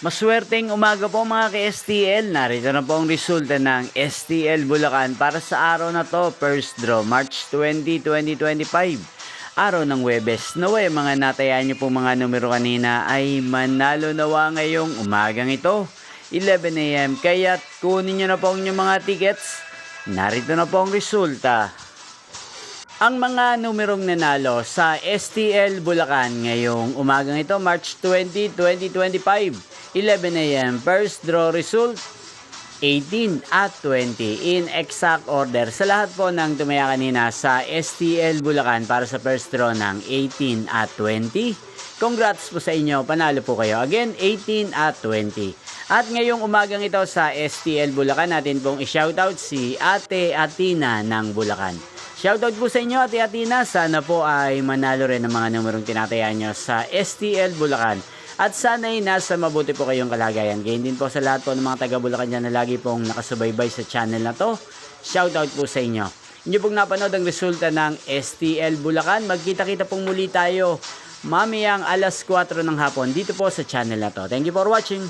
Maswerteng umaga po mga ka-STL. Narito na po ang resulta ng STL Bulacan para sa araw na to. First draw, March 20, 2025. Araw ng Webes. Naway mga natayaan niyo po mga numero kanina ay manalo nawa ngayong umagang ito. 11 AM. Kaya kunin niyo na po ang inyong mga tickets. Narito na po ang resulta. Ang mga numerong nanalo sa STL Bulacan ngayong umagang ito, March 20, 2025. 11 AM. First draw result, 18 at 20 in exact order. Sa lahat po ng tumaya kanina sa STL Bulacan para sa first draw ng 18 at 20. Congrats po sa inyo. Panalo po kayo. Again, 18 at 20. At ngayong umagang ito sa STL Bulacan, natin pong i-shoutout si Ate Atina ng Bulacan. Shoutout po sa inyo, Ate Atina. Sana po ay manalo rin ng mga numerong tinatayaan nyo sa STL Bulacan. At sana'y nasa mabuti po kayong kalagayan. Ganyan din po sa lahat po ng mga taga Bulacan dyan na lagi pong nakasubaybay sa channel na to. Shoutout po sa inyo. Inyo pong napanood ang resulta ng STL Bulacan. Magkita-kita pong muli tayo mamayang alas 4 ng hapon dito po sa channel na to. Thank you for watching.